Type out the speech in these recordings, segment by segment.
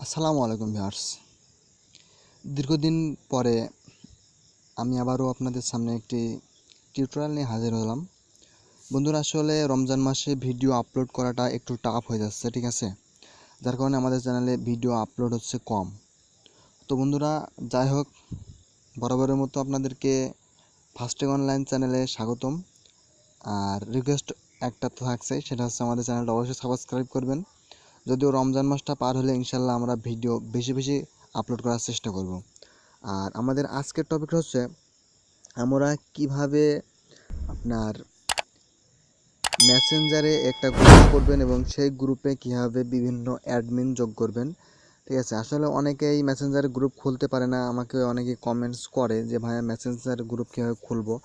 আসসালামু আলাইকুম ভিউয়ার্স। দীর্ঘদিন পরে আমি আবারও আপনাদের সামনে একটি টিউটোরিয়াল নিয়ে হাজির হলাম। বন্ধুরা, আসলে রমজান মাসে ভিডিও আপলোড করাটা একটু টাফ হয়ে যাচ্ছে, ঠিক আছে? যার কারণে আমাদের চ্যানেলে ভিডিও আপলোড হচ্ছে কম। তো বন্ধুরা, যাই হোক, বরাবরের মতো আপনাদেরকে ফার্স্ট অনলাইন চ্যানেলে স্বাগতম। আর রিকোয়েস্ট একটা তো থাকছে, সেটা হচ্ছে আমাদের চ্যানেলটা অবশ্যই সাবস্ক্রাইব করবেন। যদিও রমজান মাসটা পার হলে ইনশাল্লাহ আমরা ভিডিও বেশি বেশি আপলোড করার চেষ্টা করব। আর আমাদের আজকের টপিক হচ্ছে আমরা কিভাবে আপনার মেসেঞ্জারে একটা গ্রুপ করবেন এবং সেই গ্রুপে কিভাবে বিভিন্ন অ্যাডমিন যোগ করবেন, ঠিক আছে? আসলে অনেকেই মেসেঞ্জারে গ্রুপ খুলতে পারে না, আমাকে অনেকে কমেন্টস করে যে ভাইয়া মেসেঞ্জার গ্রুপ কীভাবে খুলবো।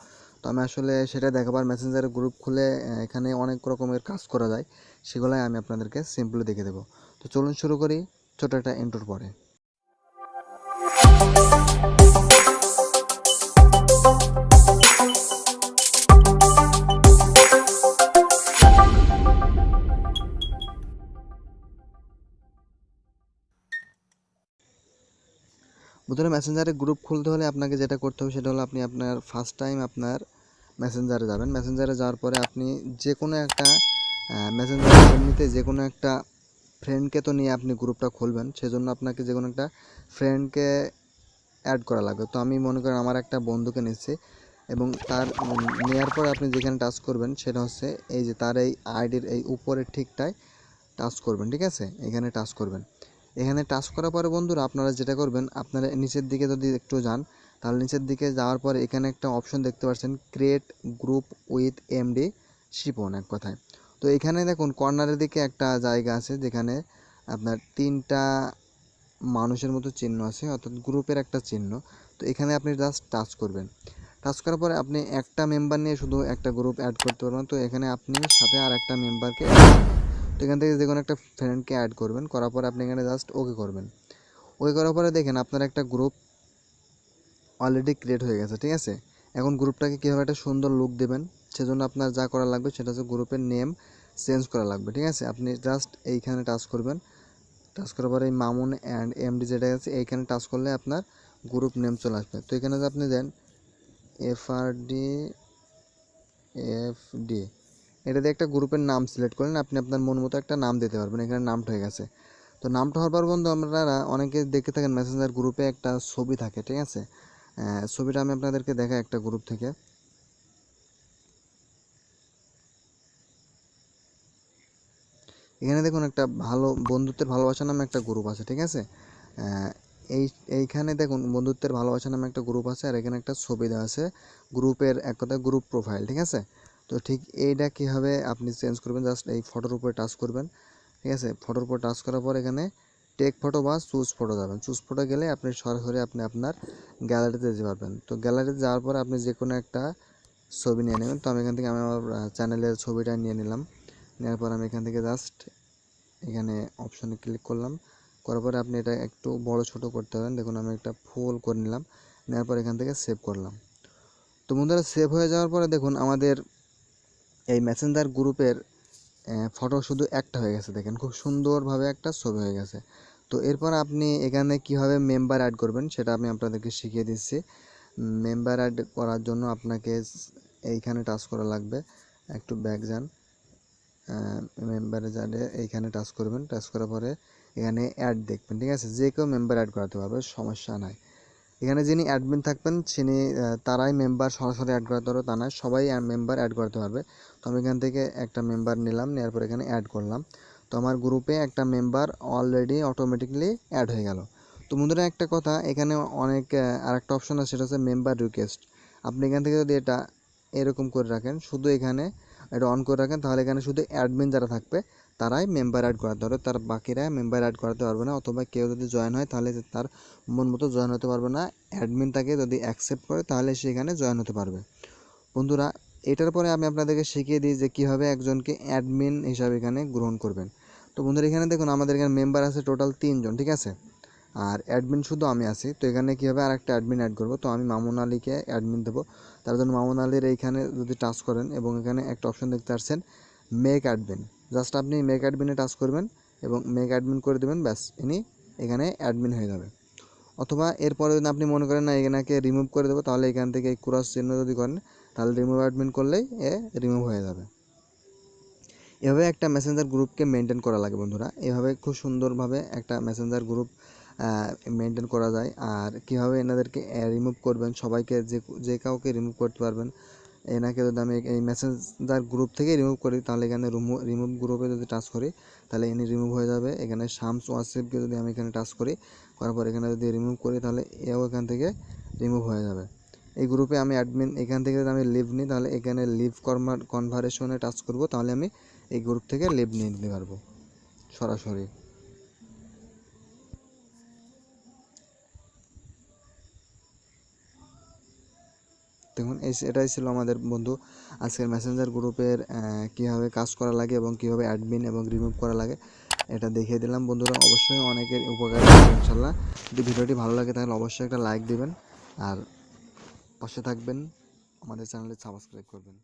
তো আমি আসলে সেটা দেখাবার মেসেঞ্জারে গ্রুপ খুলে এখানে অনেক রকমের কাজ করা যায়, সেগুলোই আমি আপনাদেরকে সিম্পলি দেখে দেবো। তো চলুন শুরু করি ছোট একটা ইন্ট্রোর পরে। বন্ধুরা, মেসেঞ্জারে গ্রুপ খুলতে হলে আপনাকে যেটা করতে হবে সেটা হলো আপনি আপনার ফার্স্ট টাইম আপনার মেসেঞ্জারে যাবেন। মেসেঞ্জারে যাওয়ার পরে আপনি যে কোনো একটা মেসেঞ্জারে এমনিতে যে কোনো একটা ফ্রেন্ডকে তো নিয়ে আপনি গ্রুপটা খুলবেন, সেজন্য আপনাকে যে কোনো একটা ফ্রেন্ডকে অ্যাড করা লাগবে। তো আমি মনে করেন আমার একটা বন্ধুকে নিচ্ছি এবং তার নেওয়ার পরে আপনি যেখানে টাচ করবেন সেটা হচ্ছে এই যে তার এই আইডির এই উপরের ঠিকটায় টাচ করবেন, ঠিক আছে? এখানে টাচ করবেন। এখানে টাচ করার পরে বন্ধুরা আপনারা যেটা করবেন, আপনারা নিচের দিকে যদি একটু যান, তাহলে নিচের দিকে যাওয়ার পরে এখানে একটা অপশন দেখতে পাচ্ছেন, create group with MD Shipon, এক কথায়। তো এখানে দেখুন কর্নারের দিকে একটা জায়গা আছে যেখানে আপনার তিনটা মানুষের মতো চিহ্ন আছে, অর্থাৎ গ্রুপের একটা চিহ্ন। তো এখানে আপনি জাস্ট টাচ করবেন। টাচ করার পরে আপনি একটা মেম্বার নিয়ে শুধু একটা গ্রুপ অ্যাড করতে পারবেন। তো এখানে আপনি সাথে আর একটা মেম্বারকে অ্যাড করবেন। তো এখান থেকে যে কোনো একটা ফ্রেন্ডকে অ্যাড করবেন, করার পরে আপনি এখানে জাস্ট ওকে করবেন। ওকে করার পরে দেখেন আপনার একটা গ্রুপ অলরেডি ক্রিয়েট হয়ে গেছে, ঠিক আছে? এখন গ্রুপটাকে কীভাবে একটা সুন্দর লুক দেবেন, সেজন্য আপনার যা করা লাগবে সেটা হচ্ছে গ্রুপের নেম চেঞ্জ করা লাগবে, ঠিক আছে? আপনি জাস্ট এইখানে টাচ করবেন। টাচ করার পরে এই মামুন অ্যান্ড এমডি যেটা আছে এইখানে টাচ করলে আপনার গ্রুপ নেম চলে আসবে। তো এখানে যে আপনি দেন এফডি, এটা দিয়ে একটা গ্রুপের নাম সিলেক্ট করলেন, আপনি আপনার মন মতো একটা নাম দিতে পারবেন। এখানে নামটা হয়ে গেছে। তো নামটা হওয়ার পর বন্ধু, আপনারা অনেকে দেখে থাকেন মেসেঞ্জার গ্রুপে একটা ছবি থাকে, ঠিক আছে? ছবিটা আমি আপনাদেরকে দেখাই একটা গ্রুপ থেকে। এখানে দেখুন একটা ভালো বন্ধুত্বের ভালোবাসা নামে একটা গ্রুপ আছে, ঠিক আছে? এইখানে দেখুন বন্ধুত্বের ভালোবাসা নামে একটা গ্রুপ আছে, আর এখানে একটা ছবি দেওয়া আছে গ্রুপের, এক কথা গ্রুপ প্রোফাইল, ঠিক আছে? তো ঠিক এইটা কীভাবে আপনি চেঞ্জ করবেন, জাস্ট এই ফটোর উপরে টাচ করবেন, ঠিক আছে? ফটোর উপর টাচ করার পর এখানে টেক ফটো বা চুজ ফটো যাবেন। চুজ ফটো গেলে আপনি সরাসরি আপনি আপনার গ্যালারিতে যেতে পারবেন। তো গ্যালারিতে যাওয়ার পর আপনি যে কোনো একটা ছবি নিয়ে নেবেন। তো আমি এখান থেকে আমার চ্যানেলের ছবিটা নিয়ে নিলাম। নেওয়ার পর আমি এখান থেকে জাস্ট এখানে অপশনে ক্লিক করলাম। করার পরে আপনি এটা একটু বড় ছোট করতে পারেন। দেখুন আমি একটা ফুল করে নিলাম। নেওয়ার পর এখান থেকে সেভ করলাম। তো বন্ধুরা, সেভ হয়ে যাওয়ার পরে দেখুন আমাদের এই মেসেঞ্জার গ্রুপের ফটো শুধু একটা হয়ে গেছে। দেখেন খুব সুন্দরভাবে একটা ছবি হয়ে গেছে। তো এরপর আপনি এখানে কিভাবে মেম্বার অ্যাড করবেন সেটা আমি আপনাদেরকে শিখিয়ে দিচ্ছি। মেম্বার অ্যাড করার জন্য আপনাকে এইখানে টাচ করা লাগবে। একটু ব্যাক যান, মেম্বারে যাবে এইখানে টাচ করবেন। টাচ করার পরে এখানে অ্যাড দেখবেন, ঠিক আছে? যে কেউ মেম্বার অ্যাড করাতে পারবে, সমস্যা নাই। এখানে যিনি অ্যাডমিন থাকবেন তিনি তারাই মেম্বার সরাসরি অ্যাড করাতে পারবে তা নয়, সবাই মেম্বার অ্যাড করতে পারবে। তো আমি এখান থেকে একটা মেম্বার নিলাম, নেওয়ার পর এখানে অ্যাড করলাম। তো আমার গ্রুপে একটা মেম্বার অলরেডি অটোমেটিকলি অ্যাড হয়ে গেল। তো বন্ধুরা, একটা কথা, এখানে অনেক আরেকটা অপশন আছে, সেটা হচ্ছে মেম্বার রিকোয়েস্ট। আপনি এখান থেকে যদি এটা এরকম করে রাখেন, শুধু এখানে এটা অন করে রাখেন, তাহলে এখানে শুধু অ্যাডমিন যারা থাকবে তারাই মেম্বার অ্যাড করাতে পারবে, তার বাকিরা মেম্বার অ্যাড করাতে পারবে না। অথবা কেউ যদি জয়েন হয় তাহলে তার মন মতো জয়েন হতে পারবে না। অ্যাডমিন তাকে যদি অ্যাকসেপ্ট করে তাহলে সেখানে জয়েন হতে পারবে। বন্ধুরা, এটার পরে আমি আপনাদেরকে শিখিয়ে দিই যে কীভাবে একজনকে অ্যাডমিন হিসাবে এখানে গ্রহণ করবেন। তো বন্ধুরা, এখানে দেখুন আমাদের এখানে মেম্বার আছে টোটাল 3 জন, ঠিক আছে? আর অ্যাডমিন শুধু আমি আছি। তো এখানে কীভাবে আর একটা অ্যাডমিন অ্যাড করবো, তো আমি মামুন আলীকে অ্যাডমিন দেবো। তার জন্য মামুন আলীর এইখানে যদি টাচ করেন এবং এখানে একটা অপশন দেখতে পাচ্ছেন মেক অ্যাডমিন, জাস্ট আপনি মেক অ্যাডমিনে টাচ করবেন এবং মেক অ্যাডমিন করে দেবেন, ব্যাস ইনি এখানে অ্যাডমিন হয়ে যাবে। অথবা এরপরে যদি আপনি মনে করেন না এখানে রিমুভ করে দেবো, তাহলে এখান থেকে এই ক্রস চিহ্ন যদি করেন তাহলে রিমুভ অ্যাডমিন করলেই রিমুভ হয়ে যাবে। এভাবে একটা মেসেঞ্জার গ্রুপকে মেনটেন করা লাগে বন্ধুরা। এভাবে খুব সুন্দরভাবে একটা মেসেঞ্জার গ্রুপ মেনটেন করা যায়। আর কীভাবে এনাদেরকে রিমুভ করবেন, সবাইকে যে কাউকে রিমুভ করতে পারবেন। এনাকে যদি আমি এই মেসেঞ্জার গ্রুপ থেকে রিমুভ করি, তাহলে এখানে রিমুভ গ্রুপে যদি টাচ করি তাহলে এনে রিমুভ হয়ে যাবে। এখানে শামস ওয়াসিফকে যদি আমি এখানে টাচ করি, করার পর এখানে যদি রিমুভ করি তাহলে এও এখান থেকে রিমুভ হয়ে যাবে। এই গ্রুপে আমি অ্যাডমিন, এখান থেকে যদি আমি লিভ নিই তাহলে এখানে লিভ কনভারেশনে টাচ করব, তাহলে আমি এই গ্রুপ থেকে লিভ নিয়ে নিতে পারবো সরাসরি। দেখুন এটাই ছিল আমাদের বন্ধু আজকের মেসেঞ্জার গ্রুপের কীভাবে কাজ করা লাগে এবং কীভাবে অ্যাডমিন এবং রিমুভ করা লাগে এটা দেখিয়ে দিলাম বন্ধুরা। অবশ্যই অনেকের উপকার হবে ইনশাল্লাহ। যদি ভিডিওটি ভালো লাগে তাহলে অবশ্যই একটা লাইক দিবেন আর পাশে থাকবেন, আমাদের চ্যানেলে সাবস্ক্রাইব করবেন।